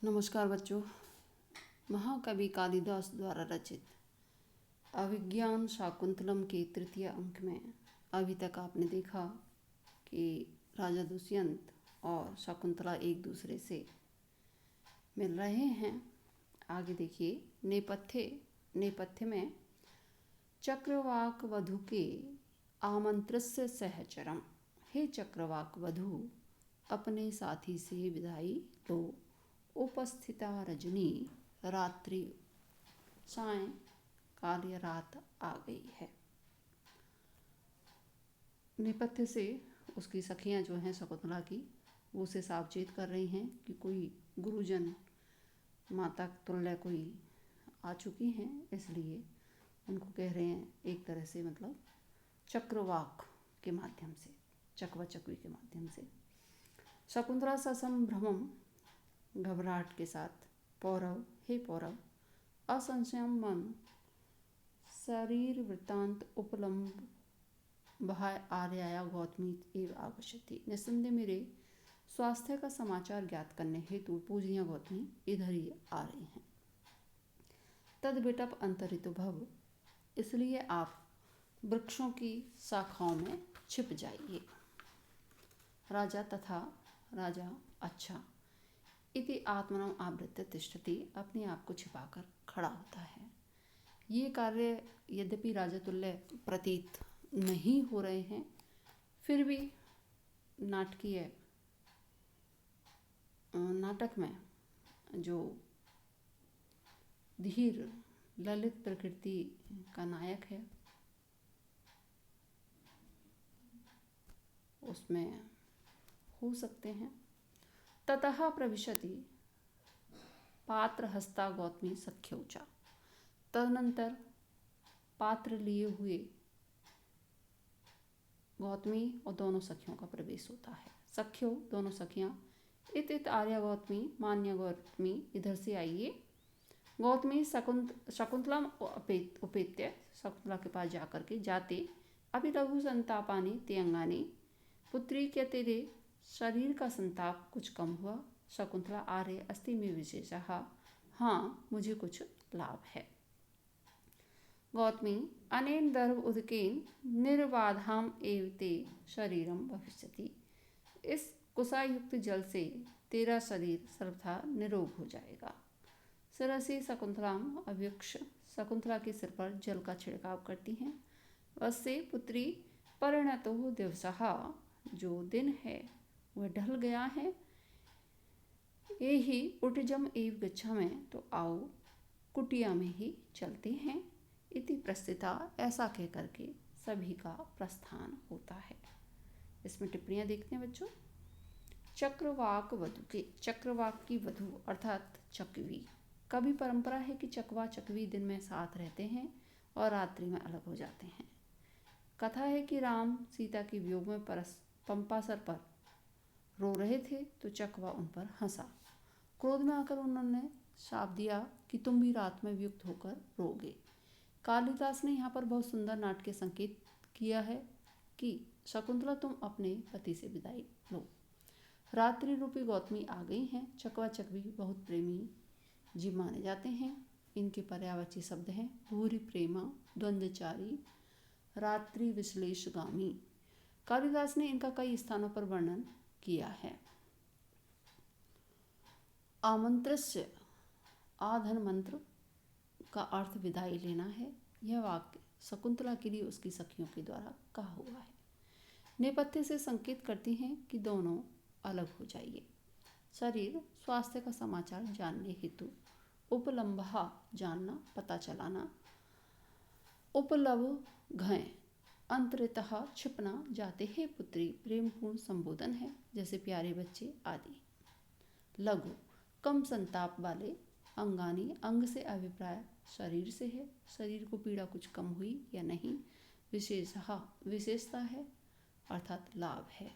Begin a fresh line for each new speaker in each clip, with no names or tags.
नमस्कार बच्चों। महाकवि कालिदास द्वारा रचित अभिज्ञान शाकुंतलम के तृतीय अंक में अभी तक आपने देखा कि राजा दुष्यंत और शकुंतला एक दूसरे से मिल रहे हैं। आगे देखिए, नेपथ्य में चक्रवाक वधु के आमंत्रस्य सहचरम। हे चक्रवाक वधु, अपने साथी से विदाई लो। उपस्थिता रजनी रात्रि, साय काल या रात आ गई है। नेपथ्य से उसकी सखियां जो हैं शकुंतला की, वो उसे सावचेत कर रही हैं कि कोई गुरुजन, माता तुल्य कोई आ चुकी हैं, इसलिए उनको कह रहे हैं एक तरह से, मतलब चक्रवाक के माध्यम से, चकवा चकवी के माध्यम से। शकुंतला ससंभ्रमम, घबराहट के साथ, पौरव, हे पौरव, असंशयम मन शरीर वृत्तांत उपलम्ब भाय आर्याया गौतमी एव आवश्यति। निस्संदेह मेरे स्वास्थ्य का समाचार ज्ञात करने हेतु पूजनीय गौतमी इधर ही आ रही हैं। तद बेटप अंतरितो भव, इसलिए आप वृक्षों की शाखाओं में छिप जाइए। राजा तथा राजा अच्छा इति आत्मनम आवृत्य तिष्ठति, अपने आप को छिपाकर खड़ा होता है। ये कार्य यद्यपि राजा तुल्य प्रतीत नहीं हो रहे हैं, फिर भी नाटक में जो धीर ललित प्रकृति का नायक है, उसमें हो सकते हैं। ततः प्रविशति पात्र हस्ता गौतमी सख्योचा, तदनंतर पात्र लिए हुए गौतमी और दोनों सखियों का प्रवेश होता है। सख्यो दोनों सखियां, इत आर्या गौतमी, मान्य गौतमी इधर से आइए। गौतमी शकुंतला उपेत्य, शकुंतला के पास जाकर के जाते, अभी लघु संतापानी ते अंगानी, पुत्री क्या तेरे शरीर का संताप कुछ कम हुआ। शकुंतला आर्य अस्ति में विशेषः, हाँ मुझे कुछ लाभ है। गौतमी अनेन दर्भ उदकेन निर्बाधाम एव ते शरीरम भविष्यति, इस कुशायुक्त जल से तेरा शरीर सर्वथा निरोग हो जाएगा। सरसी शकुंतलाम अव्यक्ष, शकुंतला के सिर पर जल का छिड़काव करती हैं। वस्से पुत्री परिणतो दिवसः, जो दिन है वह ढल गया है। ये ही उटजम एव गच्छामि, तो आओ कुटिया में ही चलते हैं। इति प्रस्थिता, ऐसा कह करके सभी का प्रस्थान होता है। इसमें टिप्पणियां देखते हैं बच्चों। चक्रवाक वधु के, चक्रवाक की वधु अर्थात चकवी। कभी परंपरा है कि चकवा चकवी दिन में साथ रहते हैं और रात्रि में अलग हो जाते हैं। कथा है कि राम सीता के वियोग में पंपासर पर रो रहे थे, तो चकवा उन पर हंसा। क्रोध में आकर उन्होंने शाप दिया कि तुम भी रात में वियुक्त होकर रोगे। कालिदास ने यहाँ पर बहुत सुंदर नाट्य संकेत किया है कि शकुंतला तुम अपने पति से विदाई लो। रात्रि रूपी गौतमी आ गई हैं। चकवा चकवी बहुत प्रेमी जीव माने जाते हैं। इनके पर्यायवाची शब्द हैं भूरि प्रेमा, द्वंद्वचारी, रात्रि विश्लेषगामी। कालिदास ने इनका कई स्थानों पर वर्णन किया है। आमंत्रस्य, आधन मंत्र का अर्थ विदाई लेना है। यह वाक्य शकुंतला के लिए उसकी सखियों के द्वारा कहा हुआ है। नेपथ्य से संकेत करती हैं कि दोनों अलग हो जाइए। शरीर स्वास्थ्य का समाचार जानने हेतु, उपलम्बहा जानना, पता चलाना, उपलब्ध घय अंतरितः छिपना, जाते हे पुत्री प्रेमपूर्ण संबोधन है, जैसे प्यारे बच्चे आदि। लघु कम संताप वाले, अंगानी अंग से अभिप्राय शरीर से है, शरीर को पीड़ा कुछ कम हुई या नहीं। विशेषः विशेषता है अर्थात लाभ है।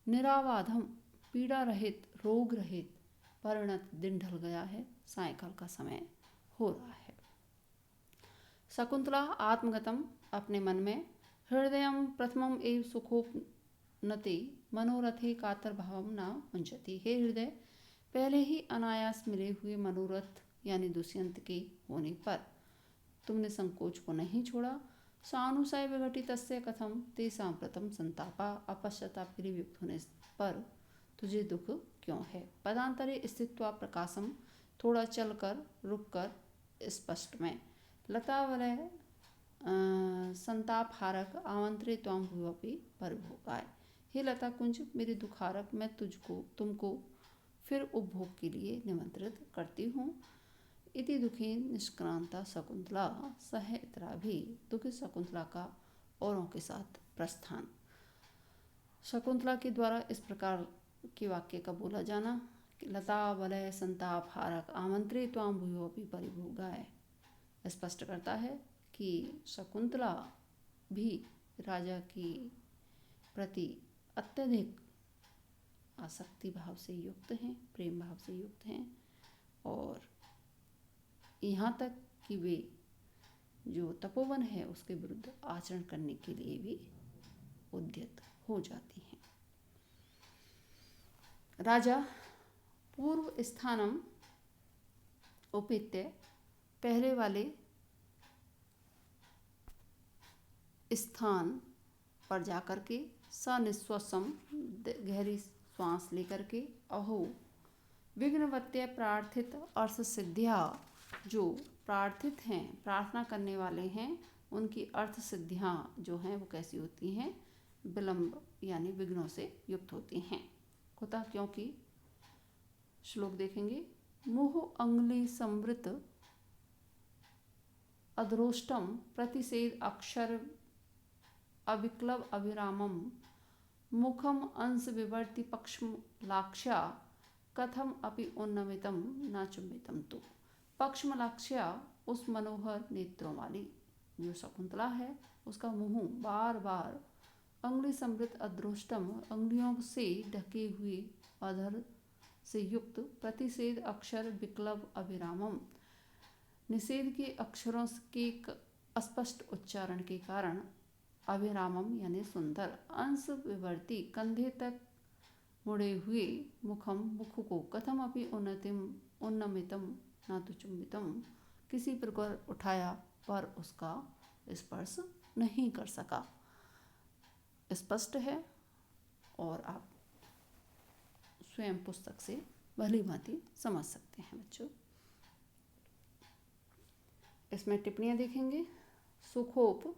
निरावाधम पीड़ा रहित, रोग रहित। परिणत दिन ढल गया है, सायंकाल का समय हो रहा है। शकुंतला आत्मगतम अपने मन में, हृदयम प्रथमम एव सुखोपनते मनोरथे कातर भावम न मुंचति, हे हृदय पहले ही अनायास मिले हुए मनोरथ यानी दुष्यंत के होने पर तुमने संकोच को नहीं छोड़ा। सानुसाय विघटितस्य कथम ते सांप्रतम संतापा, अपश्चाताप के लिए युक्त होने पर तुझे दुख क्यों है। पदांतरे स्थित्वा प्रकाशम, थोड़ा चलकर रुककर स्पष्ट में। लता वलय संताप हारक आमंत्रित त्वाम भुवपि परिभोगाय। हे लता कुंज, मेरे दुखारक, मैं तुमको फिर उपभोग के लिए निमंत्रित करती हूँ। इति दुखेन निष्क्रांता शकुंतला सह इतरा भी। दुखी शकुंतला का औरों के साथ प्रस्थान। शकुंतला के द्वारा इस प्रकार के वाक्य का बोला जाना कि लता वलय संताप हारक आमंत्रित त्वाम भुवपि परिभोगाय स्पष्ट करता है कि शकुंतला भी राजा की प्रति अत्यधिक आसक्ति भाव से युक्त हैं, प्रेम भाव से युक्त हैं, और यहाँ तक कि वे जो तपोवन है उसके विरुद्ध आचरण करने के लिए भी उद्यत हो जाती हैं। राजा पूर्व स्थानम उपेत्य, पहले वाले स्थान पर जाकर के सनिश्वसम, गहरी श्वास लेकर के, अहो विघ्नवत्य प्रार्थित अर्थ सिद्धिया, जो प्रार्थित हैं, प्रार्थना करने वाले हैं, उनकी अर्थ सिद्धियाँ जो हैं वो कैसी होती हैं, विलंब यानी विघ्नों से युक्त होती हैं। कुतः, क्योंकि श्लोक देखेंगे। मुह अंगुली संवृत अद्रोष्टम प्रतिषेध अक्षर अविक्लव अभिरामम, मुखम अंश विवर्ति पक्ष्म लाक्षा, कथम अपि उन्नमितम न चुम्बितम तो। पक्ष्मलाक्ष्या उस मनोहर नेत्रों वाली जो शकुंतला है, उसका मुंह बार बार अंगुली समृत अद्रोष्टम, अंगुलियों से ढके हुए अधर से युक्त, प्रतिषेध अक्षर विक्लव अभिरामम, निषेध के अक्षरों के अस्पष्ट उच्चारण के कारण, अभिरामम यानी सुंदर, अंश विवर्ती कंधे तक मुड़े हुए, मुखम मुख को, कथम अपि उन्नमितम न तो चुम्बितम, किसी प्रकार उठाया पर उसका स्पर्श नहीं कर सका। स्पष्ट है और आप स्वयं पुस्तक से भली भांति समझ सकते हैं बच्चों। इसमें टिप्पणियाँ देखेंगे। सुखोप,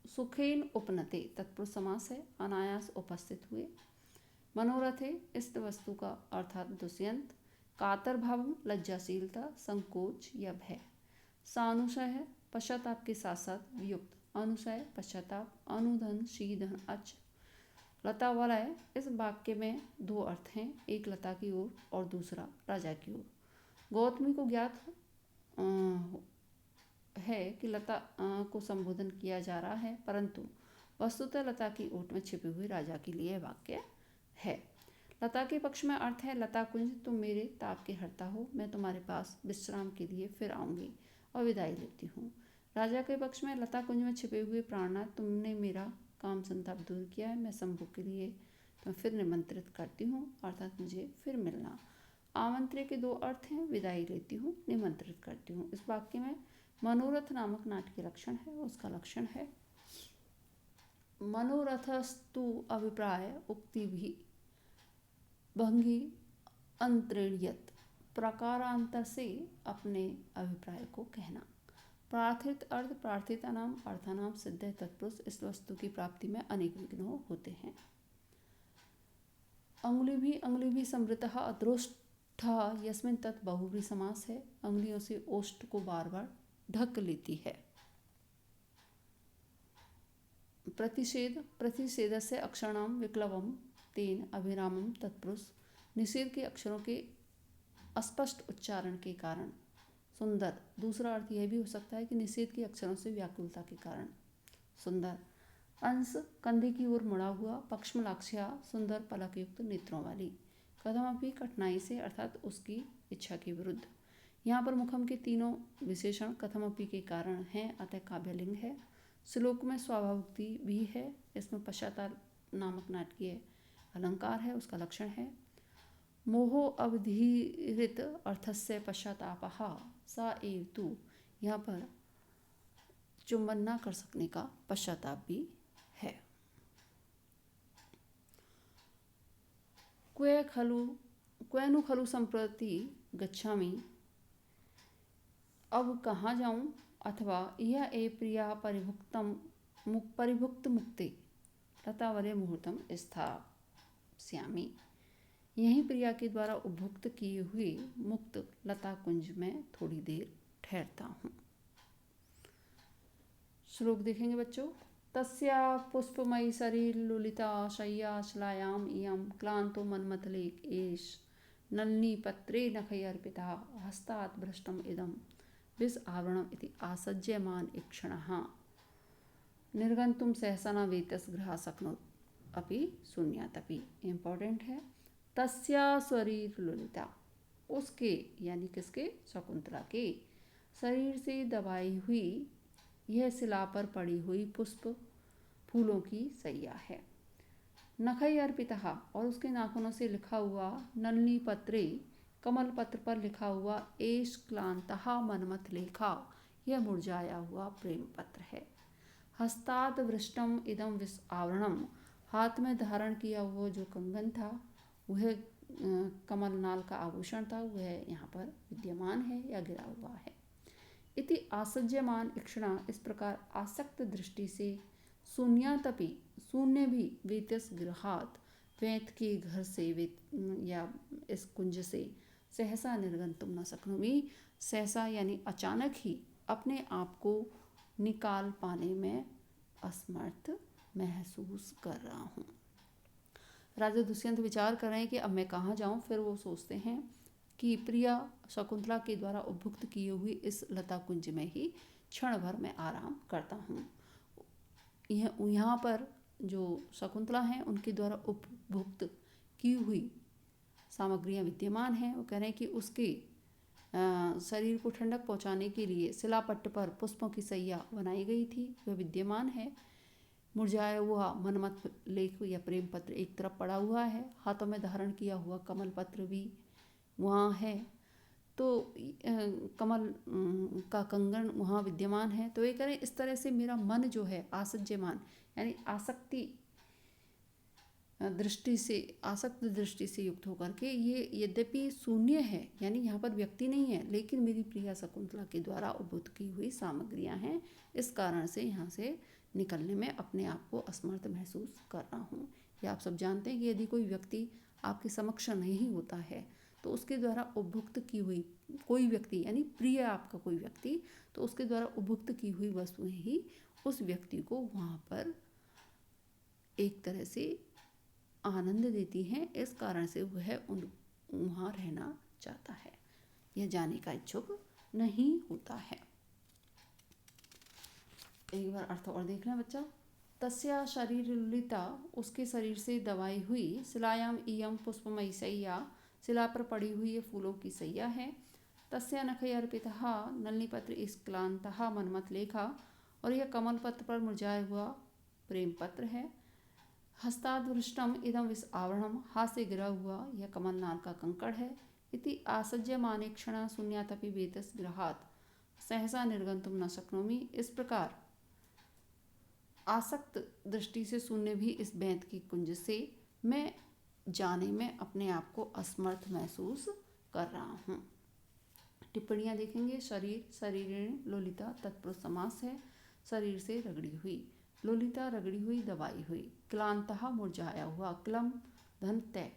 सुखेन उपनते तत्पुरुष समास है, अनायास उपस्थित हुए। मनोरथे, इष्ट वस्तु का अर्थात दुष्यंत। कातर भावम, लज्जाशीलता, संकोच या भय। सानुशय है, पश्चाताप के साथ साथ वियुक्त। अनुशय पश्चाताप, अनुधन शीधन अच। लता वलय, इस वाक्य में दो अर्थ हैं, एक लता की ओर और दूसरा राजा की ओर। गौतमी को ज्ञात है कि लता को संबोधन किया जा रहा है, परंतु वस्तुतः लता की ओट में छिपे हुए राजा के लिए वाक्य है। लता के पक्ष में अर्थ है, लता कुंज, तुम मेरे ताप के हरता हो, मैं तुम्हारे पास विश्राम के लिए फिर आऊँगी और विदाई लेती हूँ। राजा के पक्ष में लता कुंज में छिपे हुए प्राणनाथ, तुमने मेरा काम संताप दूर किया है, मैं संभोग के लिए तुम्हें फिर निमंत्रित करती हूँ, अर्थात मुझे फिर मिलना। आमंत्रण के दो अर्थ हैं, विदाई लेती हूँ, निमंत्रित करती हूँ। इस वाक्य में मनोरथ नामक नाट्य लक्षण है, उसका लक्षण है मनोरथस्तु अभिप्राय उक्ति भी भंगी अंतरिण्यत, प्रकारांतर से अपने अभिप्राय को कहना। प्रार्थित अर्थ, प्रार्थिता नाम अर्थानाम सिद्ध तत्पुरुष, इस वस्तु की प्राप्ति में अनेक विघ्न होते हैं। अंगुली भी समृतः अद्रोष्ठ यस्मिन तत् बहुव्रीहि समास है, अंगुलियों से ओष्ठ को बार बार ढक लेती है। प्रतिषेध, प्रतिषेधस्य अक्षराणाम विक्लवम तेन अभिरामम तत्पुरुष, निषेध के अक्षरों के अस्पष्ट उच्चारण के कारण सुंदर। दूसरा अर्थ यह भी हो सकता है कि निषेध के अक्षरों से व्याकुलता के कारण सुंदर। अंश, कंधे की ओर मुड़ा हुआ। पक्ष्मलाक्ष्या, सुंदर पलक युक्त नेत्रों वाली। कथमपि, कठिनाई से अर्थात उसकी इच्छा के विरुद्ध। यहाँ पर मुखम के तीनों विशेषण कथमपि के कारण हैं, अतः काव्यलिंग है। श्लोक में स्वाभाविकति भी है, इसमें पश्चाताप नामक नाटकीय अलंकार है, उसका लक्षण है। मोहो अवधीरित अर्थस्य पश्चातापः सा एव तु, यहाँ पर चुंबन ना कर सकने का पश्चाताप भी है। क्वेनु खलु संप्रति गच्छामि, अब कहाँ जाऊं, अथवा यह ए प्रिया परिभुक्त मुक्ति लतावरे मुहूर्तम स्थास्यामि, यहीं प्रिया के द्वारा उपभुक्त किए हुए मुक्त लता कुंज में थोड़ी देर ठहरता हूँ। श्लोक देखेंगे बच्चों। तस्या पुष्पमयी शरीर लुलिता शय्या शिलायाम इयं क्लांतो मन्मथले एष नलिनी पत्रे नखैर्पिता हस्तात् भ्रष्टम इदं विष आवरणम इति आसज्यमान इक्षणः निर्गंतुम सहसा न वेतस गृह शक्नोत अपि शून्यातपि। इम्पोर्टेंट है। तस्या शरीर लुलिता, उसके यानी किसके, शकुंतला के शरीर से दबाई हुई यह शिला पर पड़ी हुई पुष्प फूलों की सैया है। नखै अर्पितः, और उसके नाखूनों से लिखा हुआ नलिनी पत्रे, कमल पत्र पर लिखा हुआ एष क्लांतः मनमथ लेखा, यह मुरझाया हुआ प्रेम पत्र है। हस्तात् वृष्टम इदम विष आवरणम, हाथ में धारण किया हुआ जो कंगन था वह कमलनाल का आभूषण था, वह यहाँ पर विद्यमान है या गिरा हुआ है। इति आसज्यमान इक्षणा, इस प्रकार आसक्त दृष्टि से शून्यातपि, शून्य भी वेतस गृहात, वैत के घर से या इस कुंज से सहसा निर्गंतुम न शक्नोमि, सहसा यानी अचानक ही अपने आप को निकाल पाने में असमर्थ महसूस कर रहा हूँ। राजा दुष्यंत विचार कर रहे हैं कि अब मैं कहाँ जाऊँ। फिर वो सोचते हैं कि प्रिया शकुंतला के द्वारा उपभुक्त की हुई इस लता कुंज में ही क्षण भर में आराम करता हूँ। यहाँ पर जो शकुंतला हैं उनके द्वारा उपभुक्त की हुई सामग्रियाँ विद्यमान हैं। वो कह रहे हैं कि उसके शरीर को ठंडक पहुँचाने के लिए शिलापट्ट पर पुष्पों की सैया बनाई गई थी, वह विद्यमान है। मुरझाया हुआ मनमथ लेख या प्रेम पत्र एक तरफ पड़ा हुआ है, हाथों में धारण किया हुआ कमल पत्र भी वहाँ है, तो कमल का कंगन वहाँ विद्यमान है। तो ये करें, इस तरह से मेरा मन जो है आसज्यमान यानी आसक्त दृष्टि से युक्त होकर के, ये यद्यपि शून्य है यानी यहाँ पर व्यक्ति नहीं है, लेकिन मेरी प्रिया शकुंतला के द्वारा उपभुक्त की हुई सामग्रियाँ हैं, इस कारण से यहाँ से निकलने में अपने आप को असमर्थ महसूस कर रहा हूँ। ये आप सब जानते हैं कि यदि कोई व्यक्ति आपके समक्ष नहीं होता है तो उसके द्वारा उपभुक्त की हुई कोई व्यक्ति यानी प्रिय आपका कोई व्यक्ति, तो उसके द्वारा उपभुक्त की हुई वस्तुएं ही उस व्यक्ति को वहाँ पर एक तरह से आनंद देती हैं, इस कारण से वह वहाँ रहना चाहता है, यह जाने का इच्छुक नहीं होता है। एक बार अर्थ और देख लें बच्चा। तस्या शरीर ललिता, उसके शरीर से दबाई हुई शिलायाम इयम पुष्पमयी सैया, शिला पर पड़ी हुई ये फूलों की सैया है। तस्या नखै अर्पितः नलिनी पत्र क्लांतः मनमथ लेखा, और यह कमल पत्र पर मुरझाया हुआ प्रेम पत्र है। हस्ताद्वृष्टम इदम विष आवरणम, हाथ से गिरा हुआ यह कमलनाल का कंकड़ है। इति आसज्यमाने क्षणा शून्यातपि वेतस गृहात् सहसा निर्गंतुम न शक्नोमि, इस प्रकार आसक्त दृष्टि से शून्य भी इस बैंत की कुंज से मैं जाने में अपने आप को असमर्थ महसूस कर रहा हूँ। टिप्पणियाँ देखेंगे। शरीर, शरीरेण लोलिता तत्पुरुष समास है, शरीर से रगड़ी हुई, लोलिता रगड़ी हुई दबाई हुई, क्लांतः मुरझाया हुआ, क्लम धन तय,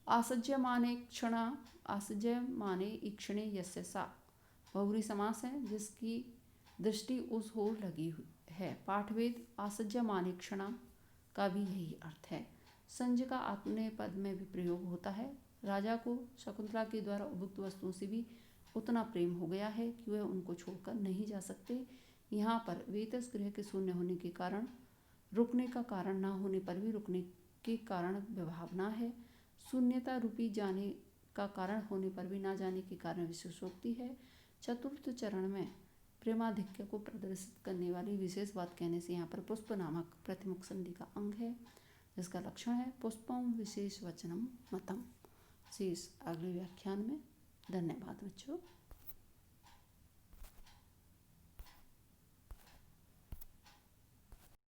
आसज्यमाने क्षणा, आसज्यमाने ईक्षणे यस्य सा, बहुव्रीहि समास है जिसकी दृष्टि उस ओर लगी हुई है। पाठवेद आसज्यमाने क्षणा का भी यही अर्थ है। संज का अपने पद में भी प्रयोग होता है। राजा को शकुंतला के द्वारा उपभुक्त वस्तुओं से भी उतना प्रेम हो गया है कि वह उनको छोड़कर नहीं जा सकते। यहाँ पर वेतस गृह के शून्य होने के कारण, रुकने का कारण ना होने पर भी रुकने के कारण विभावना है। शून्यता रूपी जाने का कारण होने पर भी ना जाने के कारण विशेषोक्ति है। चतुर्थ चरण में प्रेमाधिक्य को प्रदर्शित करने वाली विशेष बात कहने से यहाँ पर पुष्प नामक प्रतिमुख संधि का अंग है, जिसका लक्षण है पुष्पम विशेष वचनम मतम, शेष अगले व्याख्यान में। धन्यवाद बच्चों।